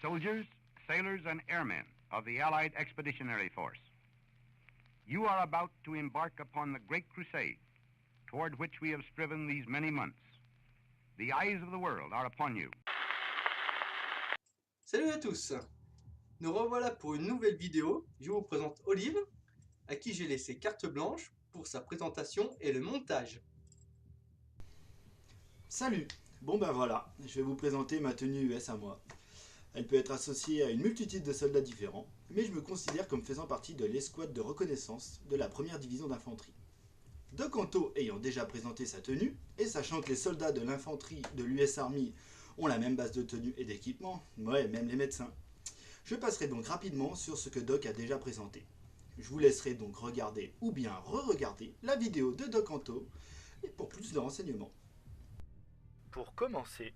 soldiers, sailors, and airmen of the Allied Expeditionary Force. You are about to embark upon the great crusade toward which we have striven these many months. The eyes of the world are upon you. Salut à tous. Nous revoilà pour une nouvelle vidéo. Je vous présente Olive, à qui j'ai laissé carte blanche pour sa présentation et le montage. Salut. Bon ben voilà, je vais vous présenter ma tenue US à moi. Elle peut être associée à une multitude de soldats différents, mais je me considère comme faisant partie de l'escouade de reconnaissance de la 1re division d'infanterie. Doc Anto ayant déjà présenté sa tenue, et sachant que les soldats de l'infanterie de l'US Army ont la même base de tenue et d'équipement, ouais, même les médecins, je passerai donc rapidement sur ce que Doc a déjà présenté. Je vous laisserai donc regarder ou bien re-regarder la vidéo de Doc Anto pour plus de renseignements. Pour commencer,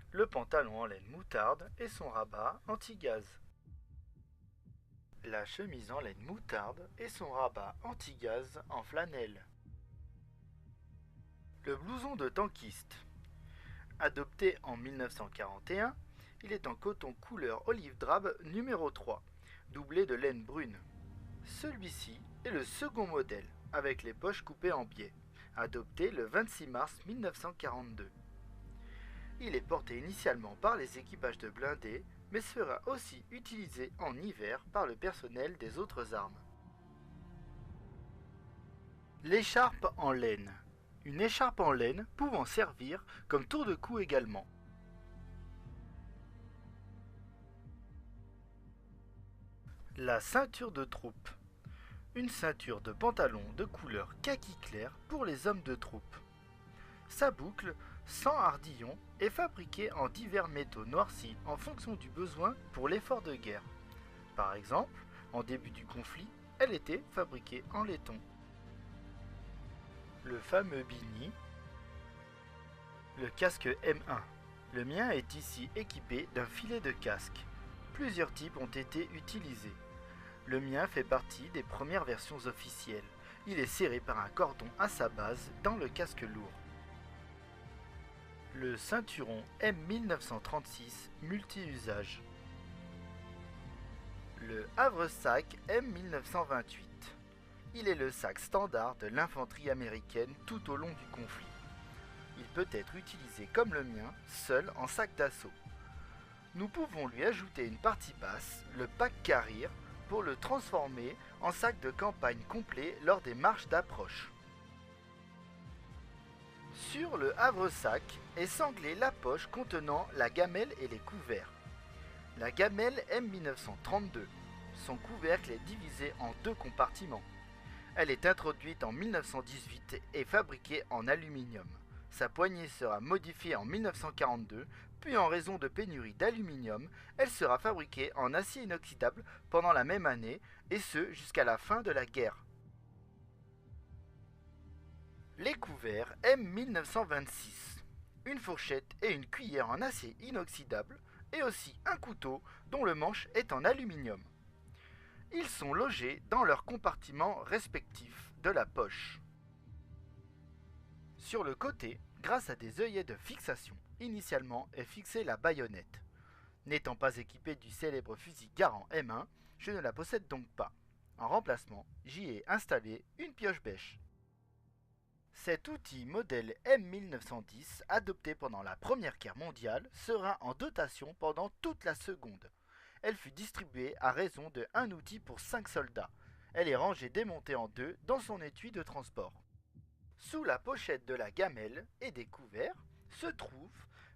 le pantalon en laine moutarde et son rabat anti-gaz. La chemise en laine moutarde et son rabat anti-gaz en flanelle. Le blouson de tankiste. Adopté en 1941, il est en coton couleur olive drabe numéro 3, doublé de laine brune. Celui-ci est le second modèle, avec les poches coupées en biais, adopté le 26 mars 1942. Il est porté initialement par les équipages de blindés, mais sera aussi utilisé en hiver par le personnel des autres armes. L'écharpe en laine. Une écharpe en laine pouvant servir comme tour de cou également. La ceinture de troupe. Une ceinture de pantalon de couleur kaki clair pour les hommes de troupe. Sa boucle, sans hardillon, est fabriquée en divers métaux noircis en fonction du besoin pour l'effort de guerre. Par exemple, en début du conflit, elle était fabriquée en laiton. Le fameux bini. Le casque M1. Le mien est ici équipé d'un filet de casque. Plusieurs types ont été utilisés. Le mien fait partie des premières versions officielles. Il est serré par un cordon à sa base dans le casque lourd. Le ceinturon M1936 multi-usage. Le havresac M1928. Il est le sac standard de l'infanterie américaine tout au long du conflit. Il peut être utilisé comme le mien, seul en sac d'assaut. Nous pouvons lui ajouter une partie basse, le pack carrier, pour le transformer en sac de campagne complet lors des marches d'approche. Sur le havresac est sanglée la poche contenant la gamelle et les couverts. La gamelle M1932. Son couvercle est divisé en 2 compartiments. Elle est introduite en 1918 et fabriquée en aluminium. Sa poignée sera modifiée en 1942, puis en raison de pénurie d'aluminium, elle sera fabriquée en acier inoxydable pendant la même année, et ce jusqu'à la fin de la guerre. Les couverts M1926. Une fourchette et une cuillère en acier inoxydable, et aussi un couteau dont le manche est en aluminium. Ils sont logés dans leurs compartiments respectifs de la poche. Sur le côté, grâce à des œillets de fixation, initialement est fixée la baïonnette. N'étant pas équipé du célèbre fusil Garand M1, je ne la possède donc pas. En remplacement, j'y ai installé une pioche-bêche. Cet outil modèle M1910, adopté pendant la Première Guerre mondiale, sera en dotation pendant toute la seconde. Elle fut distribuée à raison de 1 outil pour 5 soldats. Elle est rangée démontée en 2 dans son étui de transport. Sous la pochette de la gamelle et des couverts se trouve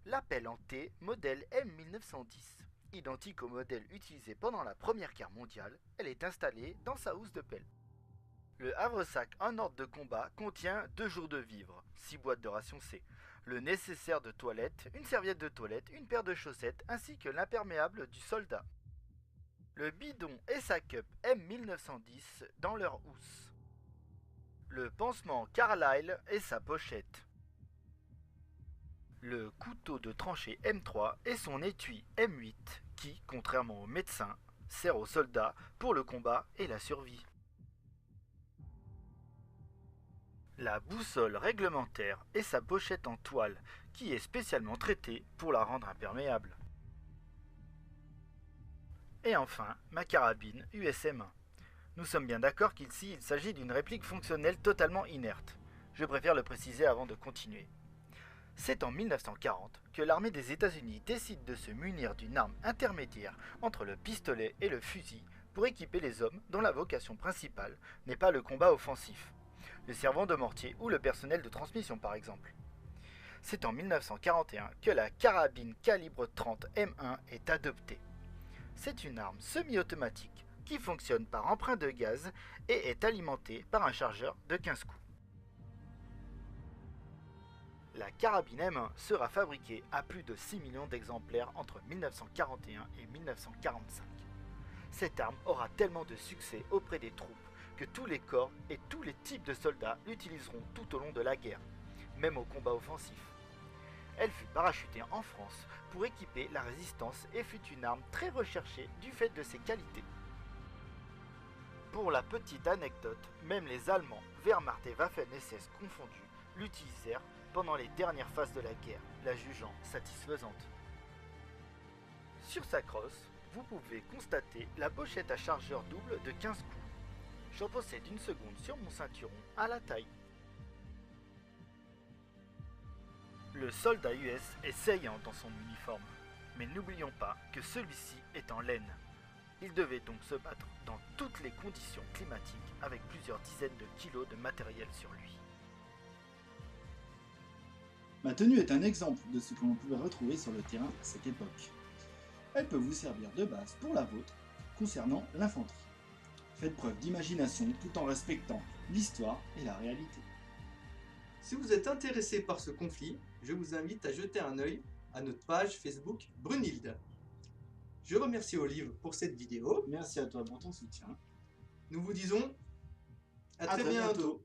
la pelle en T modèle M1910. Identique au modèle utilisé pendant la Première Guerre mondiale, elle est installée dans sa housse de pelle. Le havresac en ordre de combat contient 2 jours de vivres, 6 boîtes de ration C, le nécessaire de toilette, une serviette de toilette, une paire de chaussettes ainsi que l'imperméable du soldat. Le bidon et sa cup M1910 dans leur housse. Le pansement Carlyle et sa pochette. Le couteau de tranchée M3 et son étui M8 qui, contrairement aux médecins, sert aux soldats pour le combat et la survie. La boussole réglementaire et sa pochette en toile qui est spécialement traitée pour la rendre imperméable. Et enfin, ma carabine USM1. Nous sommes bien d'accord qu'ici il s'agit d'une réplique fonctionnelle totalement inerte. Je préfère le préciser avant de continuer. C'est en 1940 que l'armée des États-Unis décide de se munir d'une arme intermédiaire entre le pistolet et le fusil pour équiper les hommes dont la vocation principale n'est pas le combat offensif, le servant de mortier ou le personnel de transmission par exemple. C'est en 1941 que la carabine calibre 30 M1 est adoptée. C'est une arme semi-automatique qui fonctionne par emprunt de gaz et est alimentée par un chargeur de 15 coups. La carabine M1 sera fabriquée à plus de 6 millions d'exemplaires entre 1941 et 1945. Cette arme aura tellement de succès auprès des troupes que tous les corps et tous les types de soldats l'utiliseront tout au long de la guerre, même au combat offensif. Elle fut parachutée en France pour équiper la résistance et fut une arme très recherchée du fait de ses qualités. Pour la petite anecdote, même les Allemands, Wehrmacht et Waffen-SS confondus, l'utilisèrent pendant les dernières phases de la guerre, la jugeant satisfaisante. Sur sa crosse, vous pouvez constater la pochette à chargeur double de 15 coups. J'en possède une seconde sur mon ceinturon à la taille. Le soldat US est saillant dans son uniforme, mais n'oublions pas que celui-ci est en laine. Il devait donc se battre dans toutes les conditions climatiques avec plusieurs dizaines de kilos de matériel sur lui. Ma tenue est un exemple de ce que l'on pouvait retrouver sur le terrain à cette époque. Elle peut vous servir de base pour la vôtre concernant l'infanterie. Faites preuve d'imagination tout en respectant l'histoire et la réalité. Si vous êtes intéressé par ce conflit, je vous invite à jeter un œil à notre page Facebook Brunhilde. Je remercie Olive pour cette vidéo. Merci à toi pour ton soutien. Nous vous disons à très bientôt.